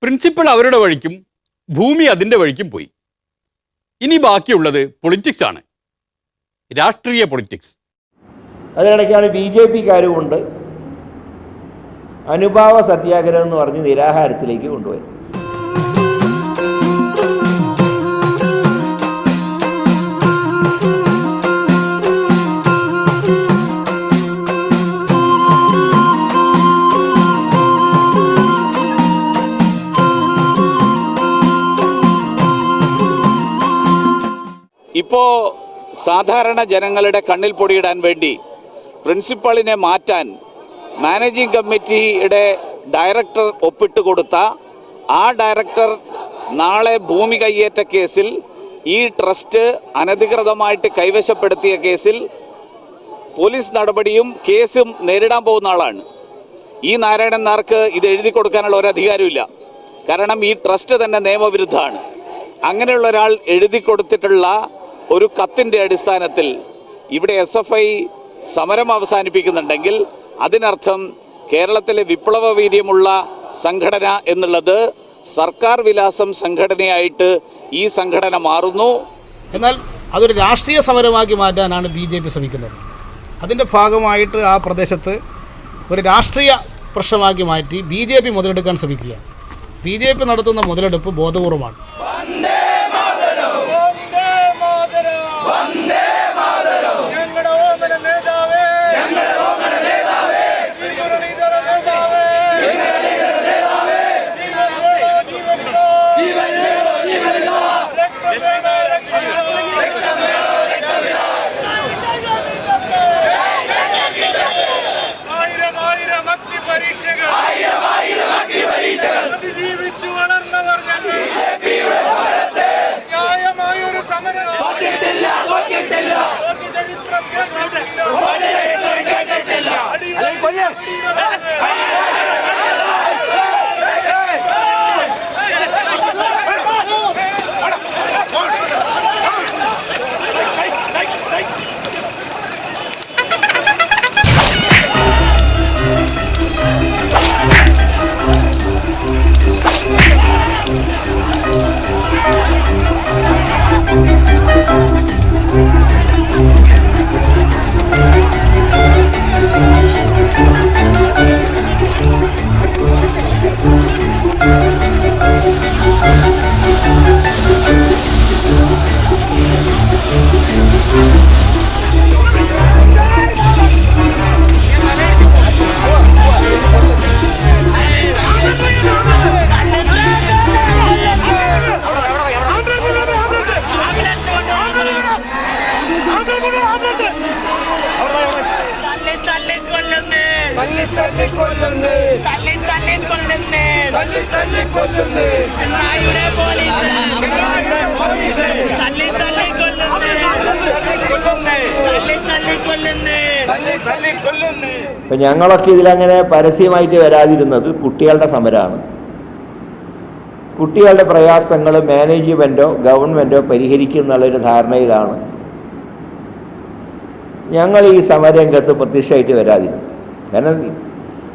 Principal അവരുടെ വഴിക്കും ഭൂമി അതിൻ്റെ വഴിക്കും പോയി. ഇനി ബാക്കിയുള്ളത് പൊളിറ്റിക്സ് ആണ്, രാഷ്ട്രീയ പൊളിറ്റിക്സ്. അതിനിടയ്ക്കാണ് BJP-ക്കാരും കൊണ്ട് അനുഭാവ സത്യാഗ്രഹം എന്ന് പറഞ്ഞ് നിരാഹാരത്തിലേക്ക് കൊണ്ടുപോയത്. ഇപ്പോൾ സാധാരണ ജനങ്ങളുടെ കണ്ണിൽ പൊടിയിടാൻ വേണ്ടി പ്രിൻസിപ്പളിനെ മാറ്റാൻ മാനേജിംഗ് കമ്മിറ്റിയുടെ ഡയറക്ടർ ഒപ്പിട്ട് കൊടുത്ത ആ ഡയറക്ടർ നാളെ ഭൂമി കയ്യേറ്റ കേസിൽ ഈ ട്രസ്റ്റ് അനധികൃതമായിട്ട് കൈവശപ്പെടുത്തിയ കേസിൽ പോലീസ് നടപടിയും കേസും നേരിടാൻ പോകുന്ന ആളാണ്. ഈ നാരായണൻ നായർക്ക് ഇത് എഴുതി കൊടുക്കാനുള്ള ഒരു അധികാരമില്ല. കാരണം ഈ ട്രസ്റ്റ് തന്നെ നിയമവിരുദ്ധമാണ്. അങ്ങനെയുള്ള ഒരാൾ എഴുതി കൊടുത്തിട്ടുള്ള ഒരു കത്തിൻ്റെ അടിസ്ഥാനത്തിൽ ഇവിടെ SFI സമരം അവസാനിപ്പിക്കുന്നുണ്ടെങ്കിൽ അതിനർത്ഥം കേരളത്തിലെ വിപ്ലവ വീര്യമുള്ള സംഘടന എന്നുള്ളത് സർക്കാർ വിലാസം സംഘടനയായിട്ട് ഈ സംഘടന മാറുന്നു. എന്നാൽ അതൊരു രാഷ്ട്രീയ സമരമാക്കി മാറ്റാനാണ് BJP ശ്രമിക്കുന്നത്. അതിൻ്റെ ഭാഗമായിട്ട് ആ പ്രദേശത്ത് ഒരു രാഷ്ട്രീയ പ്രശ്നമാക്കി മാറ്റി BJP മുതലെടുക്കാൻ ശ്രമിക്കുക. BJP നടത്തുന്ന മുതലെടുപ്പ് ബോധപൂർവമാണ്. ഇപ്പം ഞങ്ങളൊക്കെ ഇതിലങ്ങനെ പരസ്യമായിട്ട് വരാതിരുന്നത് കുട്ടികളുടെ സമരമാണ്. കുട്ടികളുടെ പ്രയാസങ്ങൾ മാനേജ്മെൻറ്റോ ഗവൺമെൻറ്റോ പരിഹരിക്കും എന്നുള്ളൊരു ധാരണയിലാണ് ഞങ്ങൾ ഈ സമരരംഗത്ത് പ്രത്യക്ഷമായിട്ട് വരാതിരുന്നത്. കാരണം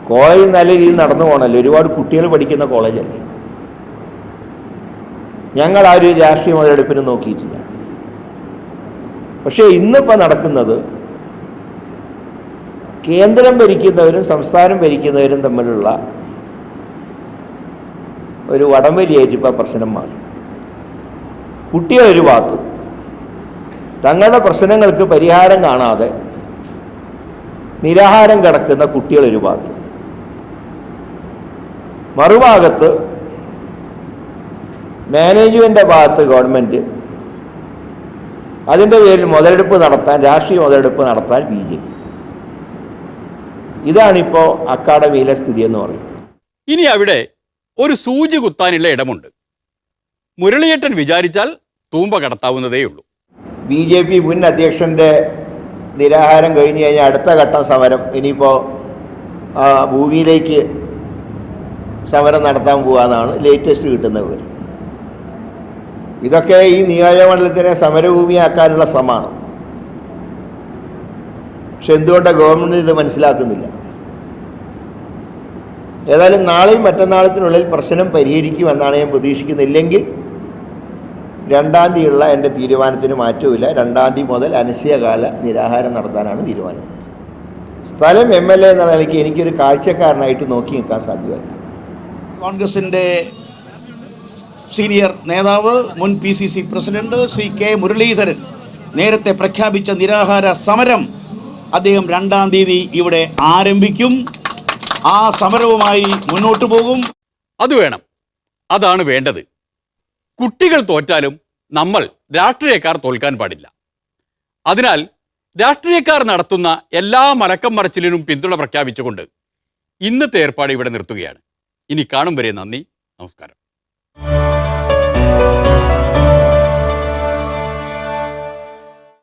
കോളേജ് നല്ല രീതിയിൽ നടന്നു പോകണമല്ലോ, ഒരുപാട് കുട്ടികൾ പഠിക്കുന്ന കോളേജല്ലേ. ഞങ്ങൾ ആ ഒരു രാഷ്ട്രീയ മുതലെടുപ്പിന് നോക്കിയിട്ടില്ല. പക്ഷേ ഇന്നിപ്പോൾ നടക്കുന്നത് കേന്ദ്രം ഭരിക്കുന്നവരും സംസ്ഥാനം ഭരിക്കുന്നവരും തമ്മിലുള്ള ഒരു വടംവലിയായിട്ട് ഇപ്പോൾ പ്രശ്നം മാറി. കുട്ടികളൊരു ഭാഗത്ത് തങ്ങളുടെ പ്രശ്നങ്ങൾക്ക് പരിഹാരം കാണാതെ നിരാഹാരം കിടക്കുന്ന കുട്ടികളൊരു ഭാഗത്ത്, മറുഭാഗത്ത് മാനേജ്മെൻ്റ് ഭാഗത്ത് ഗവൺമെൻറ് അതിൻ്റെ പേരിൽ മുതലെടുപ്പ് നടത്താൻ, രാഷ്ട്രീയ മുതലെടുപ്പ് നടത്താൻ BJP. ഇതാണിപ്പോൾ അക്കാഡമിയിലെ സ്ഥിതി എന്ന് പറയുന്നത്. ഇനി അവിടെ ഒരു സൂചി കുത്താനുള്ള ഇടമുണ്ട്. മുരളിയേട്ടൻ വിചാരിച്ചാൽ തൂമ്പ കടത്താവുന്നതേയുള്ളൂ. BJP മുൻ അധ്യക്ഷൻ്റെ നിരാഹാരം കഴിഞ്ഞ് കഴിഞ്ഞാൽ അടുത്ത ഘട്ടം സമരം ഇനിയിപ്പോൾ ഭൂമിയിലേക്ക് സമരം നടത്താൻ പോകാമെന്നാണ് ലേറ്റസ്റ്റ് കിട്ടുന്ന വിവരം. ഇതൊക്കെ ഈ നിയോജകമണ്ഡലത്തിനെ സമരഭൂമിയാക്കാനുള്ള ശ്രമമാണ്. പക്ഷെ എന്തുകൊണ്ടാണ് ഗവൺമെൻറ് ഇത് മനസ്സിലാക്കുന്നില്ല? ഏതായാലും നാളെയും മറ്റന്നാളത്തിനുള്ളിൽ പ്രശ്നം പരിഹരിക്കുമെന്നാണ് ഞാൻ പ്രതീക്ഷിക്കുന്നില്ലെങ്കിൽ 2-ാം തീയതിയുള്ള എൻ്റെ തീരുമാനത്തിന് മാറ്റമില്ല. 2-ാം തീയതി മുതൽ അനിശ്ചിതകാല നിരാഹാരം നടത്താനാണ് തീരുമാനം. സ്ഥലം MLA എന്ന നിലയ്ക്ക് എനിക്കൊരു കാഴ്ചക്കാരനായിട്ട് നോക്കി നിൽക്കാൻ സാധ്യമല്ല. കോൺഗ്രസിൻ്റെ സീനിയർ നേതാവ് മുൻ PCC president Shri K. Muraleedharan നേരത്തെ പ്രഖ്യാപിച്ച നിരാഹാര സമരം അദ്ദേഹം 2-ാം തീയതി ഇവിടെ ആരംഭിക്കും. ആ സമരവുമായി മുന്നോട്ട് പോകും. അത് വേണം, അതാണ് വേണ്ടത്. കുട്ടികൾ തോറ്റാലും നമ്മൾ രാഷ്ട്രീയക്കാർ തോൽക്കാൻ പാടില്ല. അതിനാൽ രാഷ്ട്രീയക്കാർ നടത്തുന്ന എല്ലാ മലക്കം മറച്ചിലിനും പിന്തുണ പ്രഖ്യാപിച്ചുകൊണ്ട് ഇന്നത്തെ ഏർപ്പാട് ഇവിടെ നിർത്തുകയാണ്. ഇനി കാണും വരെ നന്ദി, നമസ്കാരം.